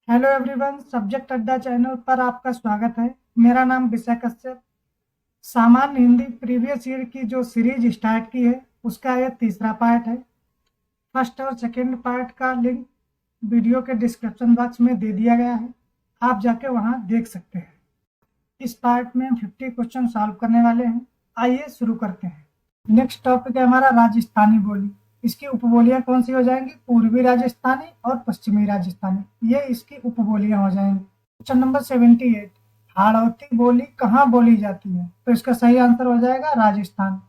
Hello everyone, subject अड्डा channel पर आपका स्वागत है। मेरा नाम विषय कश्यप। सामान्य हिंदी प्रीवियस ईयर की जो सीरीज स्टार्ट की है उसका ये तीसरा पार्ट है। फर्स्ट और सेकंड पार्ट का लिंक वीडियो के डिस्क्रिप्शन बॉक्स में दे दिया गया है, आप जाके वहां देख सकते हैं। इस पार्ट में हम 50 क्वेश्चन सॉल्व करने वाले हैं। आइए शुरू करते हैं। नेक्स्ट टॉपिक है हमारा राजस्थानी बोली। इसकी उपबोलियां कौन सी हो जाएंगी? पूर्वी राजस्थानी और पश्चिमी राजस्थानी, ये इसकी उपबोलियां हो जाएंगी। क्वेश्चन नंबर 78, हाड़ौती बोली कहाँ बोली जाती है? तो इसका सही आंसर हो जाएगा राजस्थान।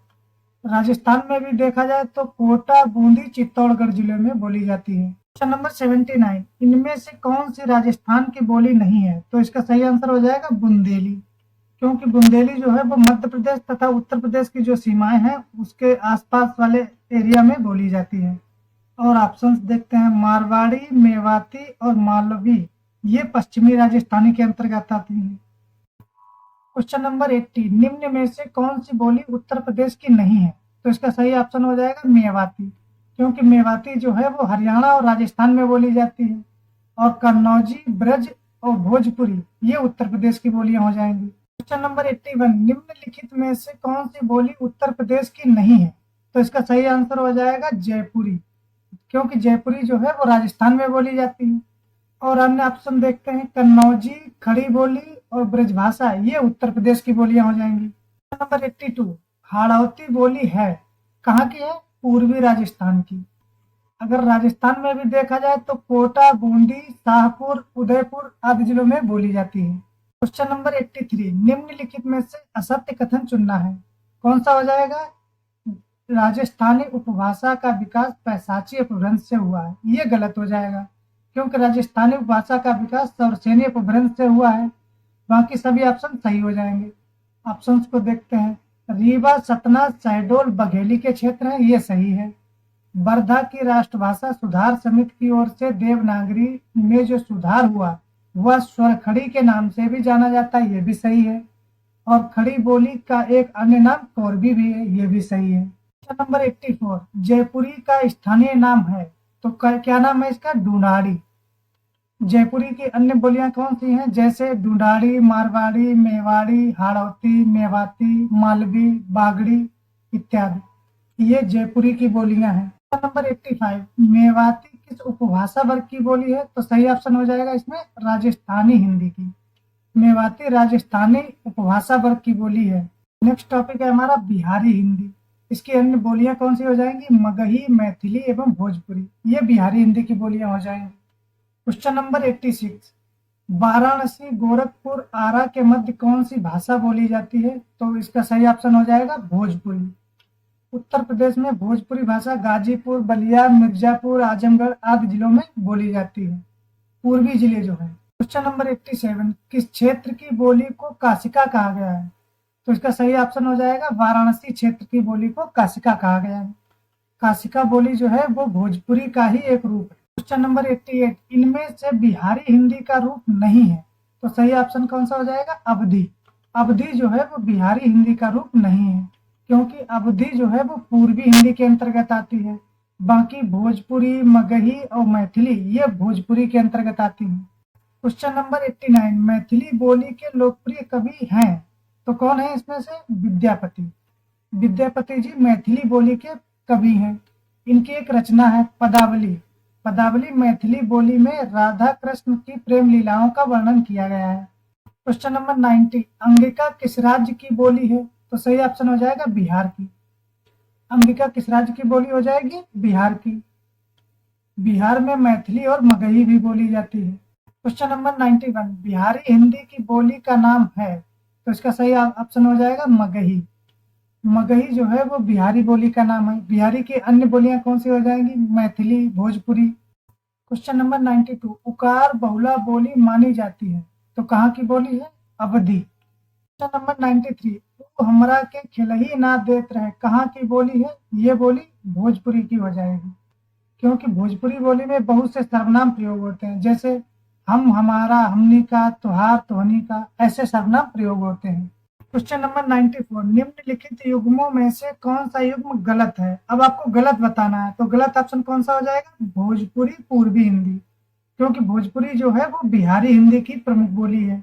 राजस्थान में भी देखा जाए तो कोटा, बूंदी, चित्तौड़गढ़ जिले में बोली जाती है। क्वेश्चन नंबर 79, इनमें से कौन सी राजस्थान की बोली नहीं है? तो इसका सही आंसर हो जाएगा बुंदेली, क्योंकि बुंदेली जो है वो मध्य प्रदेश तथा उत्तर प्रदेश की जो सीमाएं हैं उसके आसपास वाले एरिया में बोली जाती है। और ऑप्शंस देखते हैं, मारवाड़ी, मेवाती और मालवी, ये पश्चिमी राजस्थानी के अंतर्गत आती है। क्वेश्चन नंबर 80, निम्न में से कौन सी बोली उत्तर प्रदेश की नहीं है? तो इसका सही ऑप्शन हो जाएगा मेवाती, क्योंकि मेवाती जो है वो हरियाणा और राजस्थान में बोली जाती है। और कन्नौजी, ब्रज और भोजपुरी ये उत्तर प्रदेश की बोलियां हो जाएंगी। क्वेश्चन नंबर 81, निम्नलिखित में से कौन सी बोली उत्तर प्रदेश की नहीं है? तो इसका सही आंसर हो जाएगा जयपुरी, क्योंकि जयपुरी जो है वो राजस्थान में बोली जाती है। और अन्य ऑप्शन देखते हैं, कन्नौजी, खड़ी बोली और ब्रजभाषा ये उत्तर प्रदेश की बोलियां हो जाएंगी। नंबर 82, हाड़ौती बोली है कहाँ की है? पूर्वी राजस्थान की। अगर राजस्थान में भी देखा जाए तो कोटा, बूंदी, शाहपुर, उदयपुर आदि जिलों में बोली जाती है। क्वेश्चन नंबर 83, निम्नलिखित में से असत्य कथन चुनना है। कौन सा हो जाएगा? राजस्थानी उपभाषा का विकास पैशाची अपभ्रंश से हुआ है, ये गलत हो जाएगा, क्योंकि राजस्थानी उपभाषा का विकास सौरसेनी अपभ्रंश से हुआ है। बाकी सभी ऑप्शन सही हो जाएंगे। ऑप्शंस को देखते हैं, रीवा, सतना, शहडोल, बघेली के क्षेत्र है, ये सही है। वर्धा की राष्ट्रभाषा सुधार समिति की ओर से देवनागरी में जो सुधार हुआ वह स्वर खड़ी के नाम से भी जाना जाता है, ये भी सही है। और खड़ी बोली का एक अन्य नाम कोरबी भी है, ये भी सही है। क्वेश्चन नंबर 84, जयपुरी का स्थानीय नाम है, तो क्या नाम है इसका? ढूंढाड़ी। जयपुरी की अन्य बोलियां कौन सी हैं? जैसे ढूंढाड़ी, मारवाड़ी, मेवाड़ी, हाड़ौती, मेवाती, मालवी, बागड़ी इत्यादि, ये जयपुरी की बोलियां हैं। नंबर 85, मेवाती किस उपभाषा वर्ग की बोली है? तो सही ऑप्शन हो जाएगा इसमें राजस्थानी हिंदी की। मेवाती राजस्थानी उपभाषा वर्ग की बोली है। नेक्स्ट टॉपिक है हमारा बिहारी हिंदी। इसकी अन्य बोलियां कौन सी हो जाएंगी? मगही, मैथिली एवं भोजपुरी, ये बिहारी हिंदी की बोलियां हो जाएंगी। क्वेश्चन नंबर 86, वाराणसी, गोरखपुर, आरा के मध्य कौन सी भाषा बोली जाती है? तो इसका सही ऑप्शन हो जाएगा भोजपुरी। उत्तर प्रदेश में भोजपुरी भाषा गाजीपुर, बलिया, मिर्जापुर, आजमगढ़ आदि जिलों में बोली जाती है, पूर्वी जिले जो है। क्वेश्चन नंबर 87, किस क्षेत्र की बोली को काशिका कहा गया है? तो इसका सही ऑप्शन हो जाएगा वाराणसी क्षेत्र की बोली को काशिका कहा गया है। काशिका बोली जो है वो भोजपुरी का ही एक रूप है। क्वेश्चन नंबर 88, इनमें से बिहारी हिंदी का रूप नहीं है, तो सही ऑप्शन कौन सा हो जाएगा? अवधी। अवधी जो है वो बिहारी हिंदी का रूप नहीं है, क्योंकि अवधी जो है वो पूर्वी हिंदी के अंतर्गत आती है। बाकी भोजपुरी, मगही और मैथिली ये भोजपुरी के अंतर्गत आती है। क्वेश्चन नंबर 89, मैथिली बोली के लोकप्रिय कवि हैं, तो कौन है इसमें से? विद्यापति। विद्यापति जी मैथिली बोली के कवि हैं। इनकी एक रचना है पदावली। पदावली मैथिली बोली में राधा कृष्ण की प्रेम लीलाओं का वर्णन किया गया है। क्वेश्चन नंबर 90, अंगिका किस राज्य की बोली है? तो सही ऑप्शन हो जाएगा बिहार की। अंगिका किस राज्य की बोली हो जाएगी? बिहार की। बिहार में मैथिली और मगही भी बोली जाती है। क्वेश्चन नंबर 91, बिहारी हिंदी की बोली का नाम है, तो इसका सही ऑप्शन हो जाएगा मगही। मगही जो है वो बिहारी बोली का नाम है। बिहारी की अन्य बोलियां कौन सी हो जाएंगी? मैथिली, भोजपुरी। क्वेश्चन नंबर 92, उकार बहुला बोली मानी जाती है, तो कहाँ की बोली है? अवधी। क्वेश्चन नंबर 93, तू हमरा के खिलही ना देत रहे, कहाँ की बोली है? ये बोली भोजपुरी की हो जाएगी, क्योंकि भोजपुरी बोली में बहुत से सर्वनाम प्रयोग होते हैं, जैसे हम, हमारा, हमनी का, तुहार, तुहनी का, ऐसे सर्वनाम प्रयोग होते हैं। क्वेश्चन नंबर 94, निम्नलिखित युग्मों में से कौन सा युग्म गलत है? अब आपको गलत बताना है, तो गलत ऑप्शन कौन सा हो जाएगा? भोजपुरी पूर्वी हिंदी। क्योंकि भोजपुरी जो है वो बिहारी हिंदी की प्रमुख बोली है।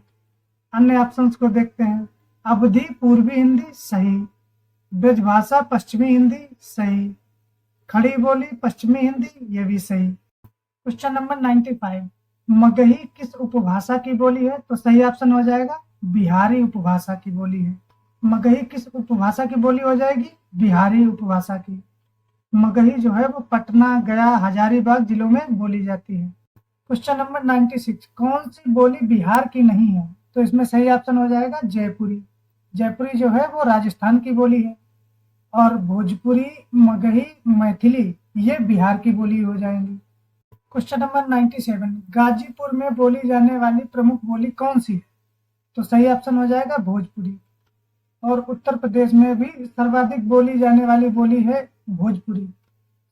अन्य ऑप्शंस को देखते हैं। अवधी पूर्वी हिंदी सही, ब्रजभाषा पश्चिमी हिंदी सही, खड़ी बोली पश्चिमी हिंदी ये भी सही। क्वेश्चन नंबर 95, मगही किस उपभाषा की बोली है? तो सही ऑप्शन हो जाएगा बिहारी उपभाषा की बोली है। मगही किस उपभाषा की बोली हो जाएगी? बिहारी उपभाषा की। मगही जो है वो पटना, गया, हजारीबाग जिलों में बोली जाती है। क्वेश्चन नंबर 96, कौन सी बोली बिहार की नहीं है? तो इसमें सही ऑप्शन हो जाएगा जयपुरी। जयपुरी जो है वो राजस्थान की बोली है और भोजपुरी, मगही, मैथिली ये बिहार की बोली हो जाएंगी। क्वेश्चन नंबर 97, गाजीपुर में बोली जाने वाली प्रमुख बोली कौन सी है? तो सही ऑप्शन हो जाएगा भोजपुरी। और उत्तर प्रदेश में भी सर्वाधिक बोली जाने वाली बोली है भोजपुरी।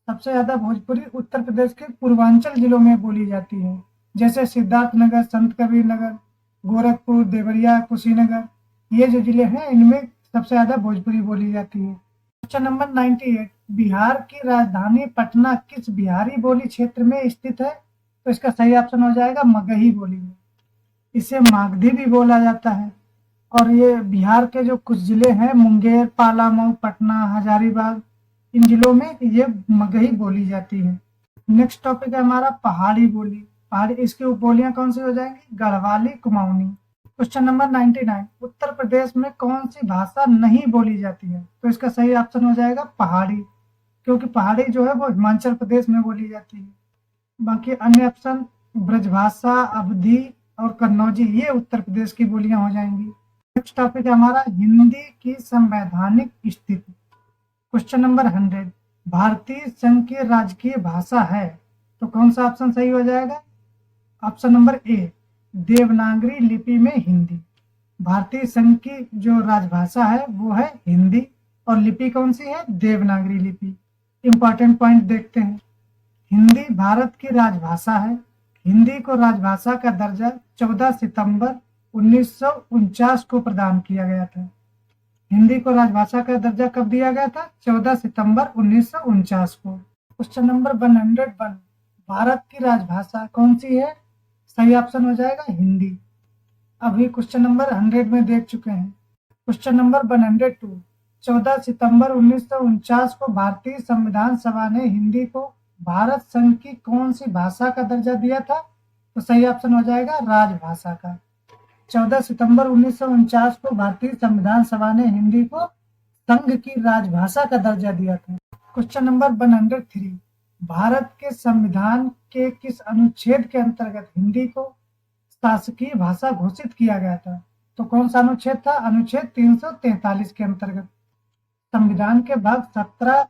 सबसे ज्यादा भोजपुरी उत्तर प्रदेश के पूर्वांचल जिलों में बोली जाती है, जैसे सिद्धार्थनगर, संत कबीर नगर, गोरखपुर, देवरिया, कुशीनगर ये जो जिले हैं इनमें सबसे ज्यादा भोजपुरी बोली जाती है। क्वेश्चन नंबर 98, बिहार की राजधानी पटना किस बिहारी बोली क्षेत्र में स्थित है? तो इसका सही ऑप्शन हो जाएगा मगही बोली है। इसे मागधी भी बोला जाता है और ये बिहार के जो कुछ जिले हैं मुंगेर, पालामऊ, पटना, हजारीबाग इन जिलों में ये मगही बोली जाती है। नेक्स्ट टॉपिक है हमारा पहाड़ी बोली। पहाड़ी इसकी उपबोलियां कौन सी हो जाएंगी? गढ़वाली, कुमाऊनी। क्वेश्चन नंबर 99, उत्तर प्रदेश में कौन सी भाषा नहीं बोली जाती है? तो इसका सही ऑप्शन हो जाएगा पहाड़ी, क्योंकि पहाड़ी जो है वो हिमाचल प्रदेश में बोली जाती है। बाकी अन्य ऑप्शन ब्रजभाषा, अवधी और कन्नौजी ये उत्तर प्रदेश की बोलियां हो जाएंगी। नेक्स्ट टॉपिक है हमारा हिंदी की संवैधानिक स्थिति। क्वेश्चन नंबर 100, भारतीय संघ की राजकीय भाषा है तो कौन सा ऑप्शन सही हो जाएगा? ऑप्शन नंबर ए, देवनागरी लिपि में हिंदी। भारतीय संघ की जो राजभाषा है वो है हिंदी और लिपि कौन सी है? देवनागरी लिपि। इंपॉर्टेंट पॉइंट देखते हैं। हिंदी भारत की राजभाषा है। हिंदी को राजभाषा का दर्जा 14 सितंबर 1949 को प्रदान किया गया था। हिंदी को राजभाषा का दर्जा कब दिया गया था? 14 सितंबर 1949 को। क्वेश्चन नंबर 101, भारत की राजभाषा कौन सी है? सही ऑप्शन हो जाएगा हिंदी। अभी क्वेश्चन नंबर 100 में देख चुके हैं। क्वेश्चन नंबर 102, 14 सितंबर 1949 को भारतीय संविधान सभा ने हिंदी को भारत संघ की कौन सी भाषा का दर्जा दिया था? तो सही ऑप्शन हो जाएगा राजभाषा का। 14 सितंबर 1949 को भारतीय संविधान सभा ने हिंदी को संघ की राजभाषा का दर्जा दिया था। क्वेश्चन नंबर 103, भारत के संविधान के किस अनुच्छेद के अंतर्गत हिंदी को शासकीय भाषा घोषित किया गया था? तो कौन सा अनुच्छेद था? अनुच्छेद 343 के अंतर्गत। संविधान के भाग 17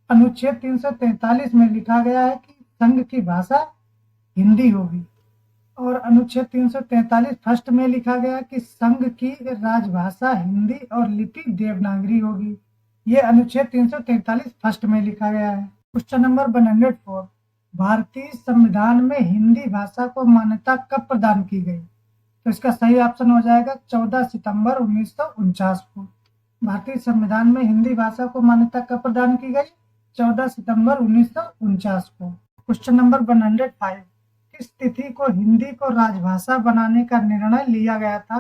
अनुच्छेद 343 में लिखा गया है कि संघ की भाषा हिंदी होगी और अनुच्छेद 343 फर्स्ट में लिखा गया कि संघ की राजभाषा हिंदी और लिपि देवनागरी होगी। ये अनुच्छेद 343 फर्स्ट में लिखा गया है। क्वेश्चन नंबर 104, भारतीय संविधान में हिंदी भाषा को मान्यता कब प्रदान की गई? तो इसका सही ऑप्शन हो जाएगा 14 सितंबर 1949 को। भारतीय संविधान में हिंदी भाषा को मान्यता कब प्रदान की गई? 14 सितंबर 1949 को। क्वेश्चन नंबर 105, किस तिथि को हिंदी को राजभाषा बनाने का निर्णय लिया गया था?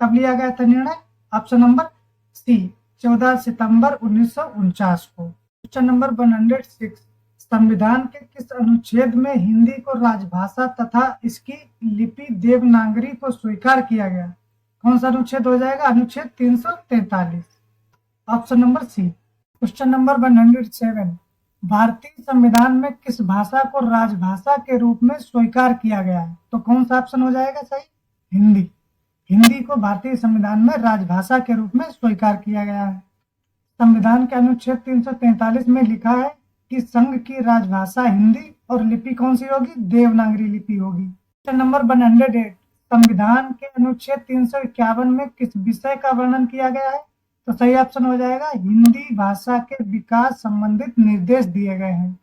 कब लिया गया था निर्णय? ऑप्शन नंबर सी, 14 सितंबर 1949 को। क्वेश्चन नंबर 106, संविधान के किस अनुच्छेद में हिंदी को राजभाषा तथा इसकी लिपि देवनागरी को स्वीकार किया गया? कौन सा अनुच्छेद हो जाएगा? अनुच्छेद 343, option number C. Question number 107, भारतीय संविधान में किस भाषा को राजभाषा के रूप में स्वीकार किया गया है? तो कौन सा ऑप्शन हो जाएगा सही? हिंदी। हिंदी को भारतीय संविधान में राजभाषा के रूप में स्वीकार किया गया है। संविधान के अनुच्छेद 343 में लिखा है कि संघ की राजभाषा हिंदी और लिपि कौन सी होगी? देवनागरी लिपि होगी। क्वेश्चन नंबर 108, संविधान के अनुच्छेद 351 में किस विषय का वर्णन किया गया है? तो सही ऑप्शन हो जाएगा हिंदी भाषा के विकास संबंधित निर्देश दिए गए हैं।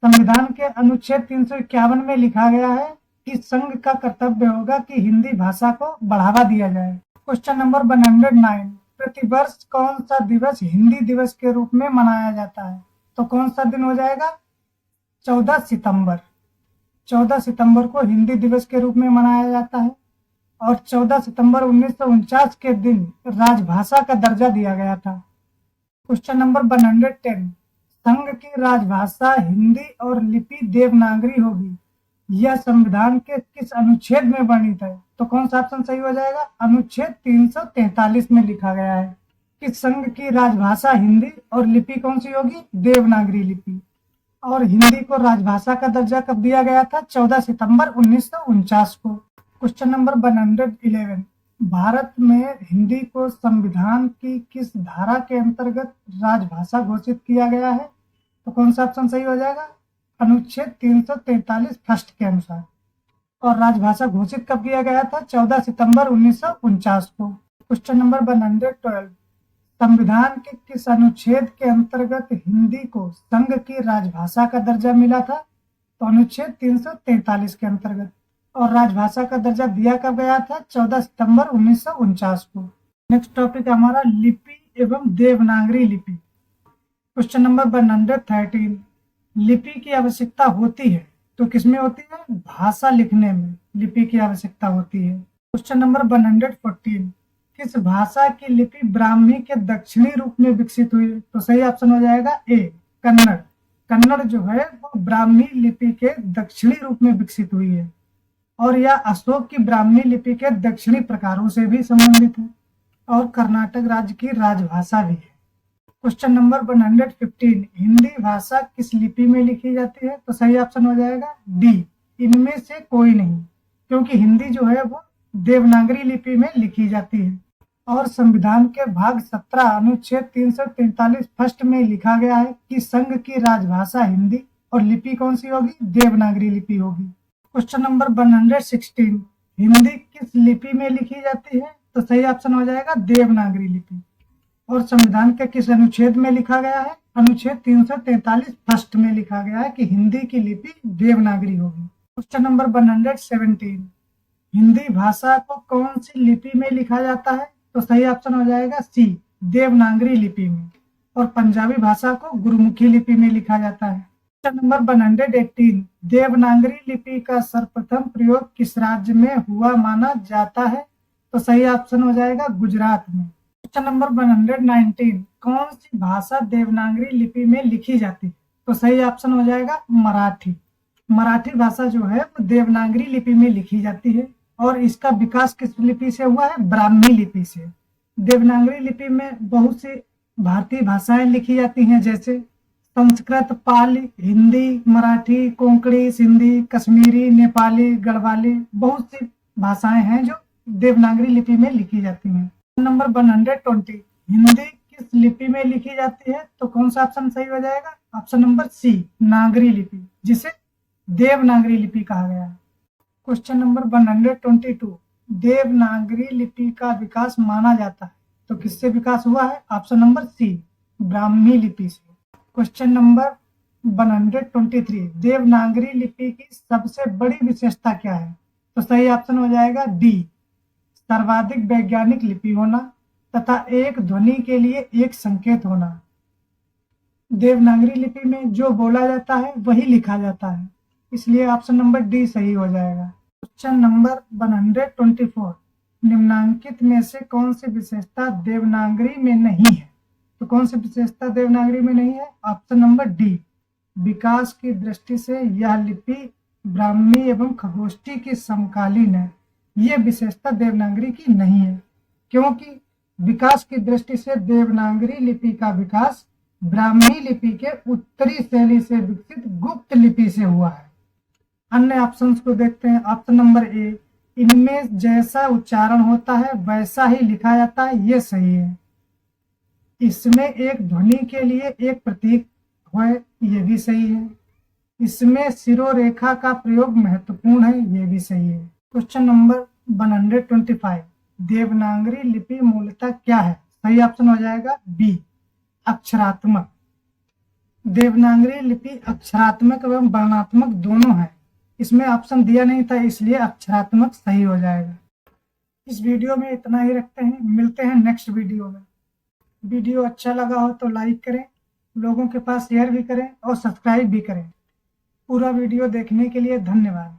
संविधान के अनुच्छेद 351 में लिखा गया है कि संघ का कर्तव्य होगा कि हिंदी भाषा को बढ़ावा दिया जाए। क्वेश्चन नंबर 109, प्रतिवर्ष कौन सा दिवस हिंदी दिवस के रूप में मनाया जाता है? तो कौन सा दिन हो जाएगा? 14 सितंबर। 14 सितंबर को हिंदी दिवस के रूप में मनाया जाता है और 14 सितंबर 1949 के दिन राजभाषा का दर्जा दिया गया था। क्वेश्चन नंबर 110, संघ की राजभाषा हिंदी और लिपि देवनागरी होगी, यह संविधान के किस अनुच्छेद में वर्णित है? तो कौन सा ऑप्शन सही हो जाएगा? अनुच्छेद 343 में लिखा गया है कि संघ की राजभाषा हिंदी और लिपि कौन सी होगी? देवनागरी लिपि। और हिंदी को राजभाषा का दर्जा कब दिया गया था? 14 सितंबर 1949 को। क्वेश्चन नंबर 111, भारत में हिंदी को संविधान की किस धारा के अंतर्गत राजभाषा घोषित किया गया है? तो कौन सा ऑप्शन सही हो जाएगा? अनुच्छेद 343 फर्स्ट के अनुसार। और राजभाषा घोषित कब किया गया था? 14 सितंबर 1949 को। क्वेश्चन नंबर 112, संविधान के किस अनुच्छेद के अंतर्गत हिंदी को संघ की राजभाषा का दर्जा मिला था? तो अनुच्छेद 343 के अंतर्गत। और राजभाषा का दर्जा दिया कब गया था? 14 सितंबर 1949 को। नेक्स्ट टॉपिक हमारा लिपि एवं देवनागरी लिपि। क्वेश्चन नंबर 113, लिपि की आवश्यकता होती है तो किसमें होती है? भाषा लिखने में लिपि की आवश्यकता होती है। क्वेश्चन नंबर 114, किस भाषा की लिपि ब्राह्मी के दक्षिणी रूप में विकसित हुई? तो सही ऑप्शन हो जाएगा ए, कन्नड़। कन्नड़ जो है वो ब्राह्मी लिपि के दक्षिणी रूप में विकसित हुई है और यह अशोक की ब्राह्मी लिपि के दक्षिणी प्रकारों से भी संबंधित है और कर्नाटक राज्य की राजभाषा भी है। क्वेश्चन नंबर 115, हिंदी भाषा किस लिपि में लिखी जाती है? तो सही ऑप्शन हो जाएगा डी, इनमें से कोई नहीं, क्योंकि हिंदी जो है वो देवनागरी लिपि में लिखी जाती है। और संविधान के भाग 17 अनुच्छेद 343 फर्स्ट में लिखा गया है कि संघ की राजभाषा हिंदी और लिपि कौन सी होगी? देवनागरी लिपि होगी। क्वेश्चन नंबर 116, हिंदी किस लिपि में लिखी जाती है? तो सही ऑप्शन हो जाएगा देवनागरी लिपि। और संविधान के किस अनुच्छेद में लिखा गया है? अनुच्छेद 343 फर्स्ट में लिखा गया है कि हिंदी की लिपि देवनागरी होगी। क्वेश्चन नंबर 117, हिंदी भाषा को कौन सी लिपि में लिखा जाता है? तो सही ऑप्शन हो जाएगा सी, देवनागरी लिपि में। और पंजाबी भाषा को गुरुमुखी लिपि में लिखा जाता है। क्वेश्चन नंबर 118, देवनागरी लिपि का सर्वप्रथम प्रयोग किस राज्य में हुआ माना जाता है? तो सही ऑप्शन हो जाएगा गुजरात में। क्वेश्चन नंबर 119, कौन सी भाषा देवनागरी लिपि में लिखी जाती है? तो सही ऑप्शन हो जाएगा मराठी। मराठी भाषा जो है वो देवनागरी लिपि में लिखी जाती है और इसका विकास किस लिपि से हुआ है? ब्राह्मी लिपि से। देवनागरी लिपि में बहुत सी भारतीय भाषाएं लिखी जाती हैं, जैसे संस्कृत, पाली, हिंदी, मराठी, कोंकणी, सिंधी, कश्मीरी, नेपाली, गढ़वाली, बहुत सी भाषाएं हैं जो देवनागरी लिपि में लिखी जाती हैं। नंबर 120, हिंदी किस लिपि में लिखी जाती है? तो कौन सा ऑप्शन सही हो जाएगा? ऑप्शन नंबर सी, नागरी लिपि, जिसे देवनागरी लिपि कहा गया है। क्वेश्चन नंबर 122, देवनागरी लिपि का विकास माना जाता है तो किससे विकास हुआ है? ऑप्शन नंबर सी, ब्राह्मी लिपि से। क्वेश्चन नंबर 123, देवनागरी लिपि की सबसे बड़ी विशेषता क्या है? तो सही ऑप्शन हो जाएगा डी, सर्वाधिक वैज्ञानिक लिपि होना तथा एक ध्वनि के लिए एक संकेत होना। देवनागरी लिपि में जो बोला जाता है वही लिखा जाता है, इसलिए ऑप्शन नंबर डी सही हो जाएगा। क्वेश्चन नंबर 124, निम्नांकित में से कौन सी विशेषता देवनागरी में नहीं है? तो कौन सी विशेषता देवनागरी में नहीं है? ऑप्शन नंबर डी, विकास की दृष्टि से यह लिपि ब्राह्मी एवं खगोष्ठी की समकालीन है। ये विशेषता देवनागरी की नहीं है, क्योंकि विकास की दृष्टि से देवनागरी लिपि का विकास ब्राह्मी लिपि के उत्तरी शैली से विकसित गुप्त लिपि से हुआ है। अन्य ऑप्शंस को देखते हैं। ऑप्शन नंबर ए, इनमें जैसा उच्चारण होता है वैसा ही लिखा जाता है, ये सही है। इसमें एक ध्वनि के लिए एक प्रतीक है, ये भी सही है। इसमें शिरोरेखा का प्रयोग महत्वपूर्ण है, ये भी सही है। क्वेश्चन नंबर 125, देवनागरी लिपि मूलतः क्या है? सही ऑप्शन हो जाएगा बी, अक्षरात्मक। देवनागरी लिपि अक्षरात्मक एवं वर्णात्मक दोनों है। इसमें ऑप्शन दिया नहीं था, इसलिए अक्षरात्मक सही हो जाएगा। इस वीडियो में इतना ही रखते हैं, मिलते हैं नेक्स्ट वीडियो में। वीडियो अच्छा लगा हो तो लाइक करें, लोगों के पास शेयर भी करें और सब्सक्राइब भी करें। पूरा वीडियो देखने के लिए धन्यवाद।